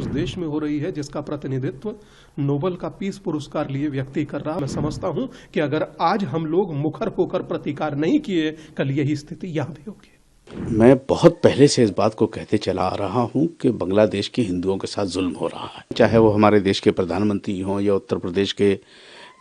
उस देश में हो रही है जिसका प्रतिनिधित्व नोबेल का पीस पुरस्कार लिए व्यक्ति कर रहा है। मैं समझता हूं कि अगर आज हम लोग मुखर होकर प्रतिकार नहीं किए, कल यही स्थिति यहां भी होगी। मैं बहुत पहले से इस बात को कहते चला आ रहा हूं कि बांग्लादेश के हिंदुओं के साथ जुल्म हो रहा है, चाहे वो हमारे देश के प्रधानमंत्री हों या उत्तर प्रदेश के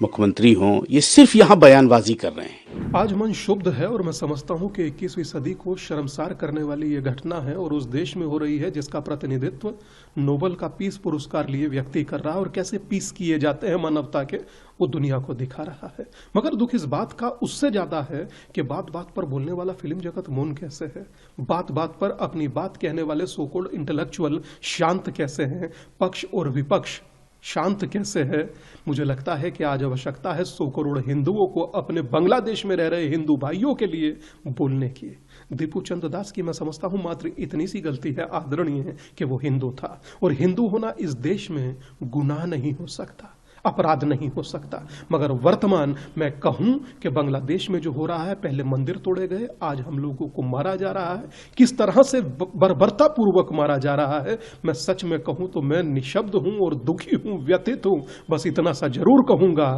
मुख्यमंत्री हों, ये सिर्फ यहाँ बयानबाजी कर रहे हैं। आज मन शुद्ध है और मैं समझता हूं कि 21वीं सदी को शर्मसार करने वाली ये घटना है और उस देश में हो रही है जिसका प्रतिनिधित्व नोबेल का पीस पुरस्कार लिए व्यक्ति कर रहा है, और कैसे पीस किए जाते हैं मानवता के, वो दुनिया को दिखा रहा है। मगर दुख इस बात का उससे ज्यादा है कि बात बात पर बोलने वाला फिल्म जगत मौन कैसे है, बात बात पर अपनी बात कहने वाले सो कॉल्ड इंटेलेक्चुअल शांत कैसे हैं, पक्ष और विपक्ष शांत कैसे है। मुझे लगता है कि आज आवश्यकता है 100 करोड़ हिंदुओं को अपने बांग्लादेश में रह रहे हिंदू भाइयों के लिए बोलने की। दीपू चंद्र दास की मैं समझता हूं मात्र इतनी सी गलती है, आदरणीय है, कि वो हिंदू था, और हिंदू होना इस देश में गुनाह नहीं हो सकता, अपराध नहीं हो सकता। मगर वर्तमान मैं कहूं कि बांग्लादेश में जो हो रहा है, पहले मंदिर तोड़े गए, आज हम लोगों को मारा जा रहा है, किस तरह से बर्बरता पूर्वक मारा जा रहा है। मैं सच में कहूं तो मैं निशब्द हूं और दुखी हूं, व्यथित हूं। बस इतना सा जरूर कहूंगा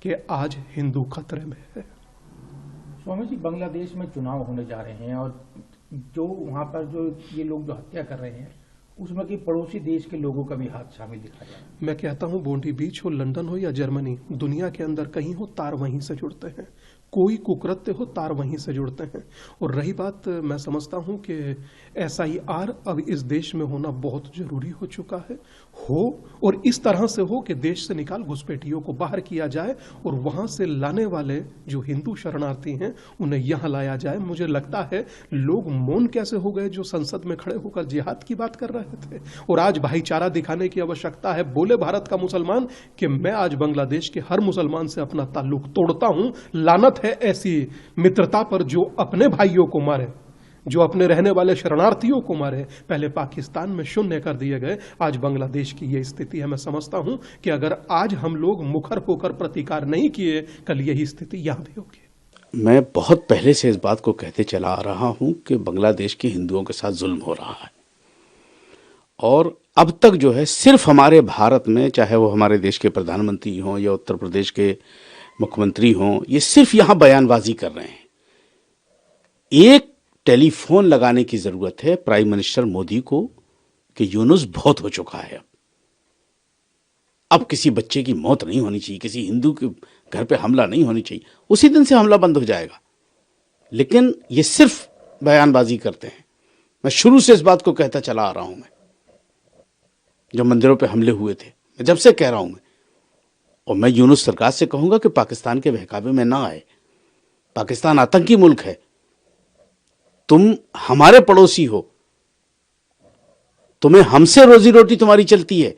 कि आज हिंदू खतरे में है। स्वामी जी, बांग्लादेश में चुनाव होने जा रहे हैं और जो वहां पर जो ये लोग जो हत्या कर रहे हैं, उसमें कि पड़ोसी देश के लोगों का भी हाथ शामिल दिखा जाए। मैं कहता हूं बोंडी बीच हो, लंदन हो या जर्मनी, दुनिया के अंदर कहीं हो, तार वहीं से जुड़ते हैं। कोई कुकृत्य हो, तार वहीं से जुड़ते हैं। और रही बात, मैं समझता हूं कि SIR अब इस देश में होना बहुत जरूरी हो चुका है, और इस तरह से हो कि देश से निकाल घुसपैठियों को बाहर किया जाए और वहां से लाने वाले जो हिंदू शरणार्थी हैं उन्हें यहां लाया जाए। मुझे लगता है लोग मौन कैसे हो गए जो संसद में खड़े होकर जिहाद की बात कर रहे थे, और आज भाईचारा दिखाने की आवश्यकता है। बोले भारत का मुसलमान कि मैं आज बांग्लादेश के हर मुसलमान से अपना ताल्लुक तोड़ता हूं। लानत है ऐसी मित्रता पर जो अपने भाइयों को मारे, जो अपने रहने वाले शरणार्थियों को मारे। पहले पाकिस्तान में शून्य कर दिए गए, आज बांग्लादेश की यह स्थिति है। मैं समझता हूं कि अगर आज हम लोग मुखर होकर प्रतिकार नहीं किए, कल यही स्थिति यहां भी होगी। मैं बहुत पहले से इस बात को कहते चला आ रहा हूं कि बांग्लादेश के हिंदुओं के साथ जुल्म हो रहा है, और अब तक जो है सिर्फ हमारे भारत में, चाहे वो हमारे देश के प्रधानमंत्री हों या उत्तर प्रदेश के मुख्यमंत्री हों, ये सिर्फ यहां बयानबाजी कर रहे हैं। एक टेलीफोन लगाने की जरूरत है प्राइम मिनिस्टर मोदी को कि यूनुस बहुत हो चुका है, अब किसी बच्चे की मौत नहीं होनी चाहिए, किसी हिंदू के घर पे हमला नहीं होनी चाहिए। उसी दिन से हमला बंद हो जाएगा, लेकिन ये सिर्फ बयानबाजी करते हैं। मैं शुरू से इस बात को कहता चला आ रहा हूं, मैं जब मंदिरों पे हमले हुए थे, मैं जब से कह रहा हूं मैं, और मैं यूनुस सरकार से कहूंगा कि पाकिस्तान के बहकावे में ना आए। पाकिस्तान आतंकी मुल्क है, तुम हमारे पड़ोसी हो, तुम्हें हमसे रोजी रोटी तुम्हारी चलती है,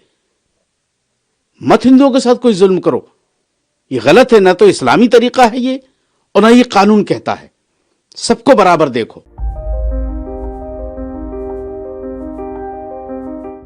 मत हिंदुओं के साथ कोई जुल्म करो। ये गलत है, ना तो इस्लामी तरीका है ये, और ना ये कानून कहता है। सबको बराबर देखो।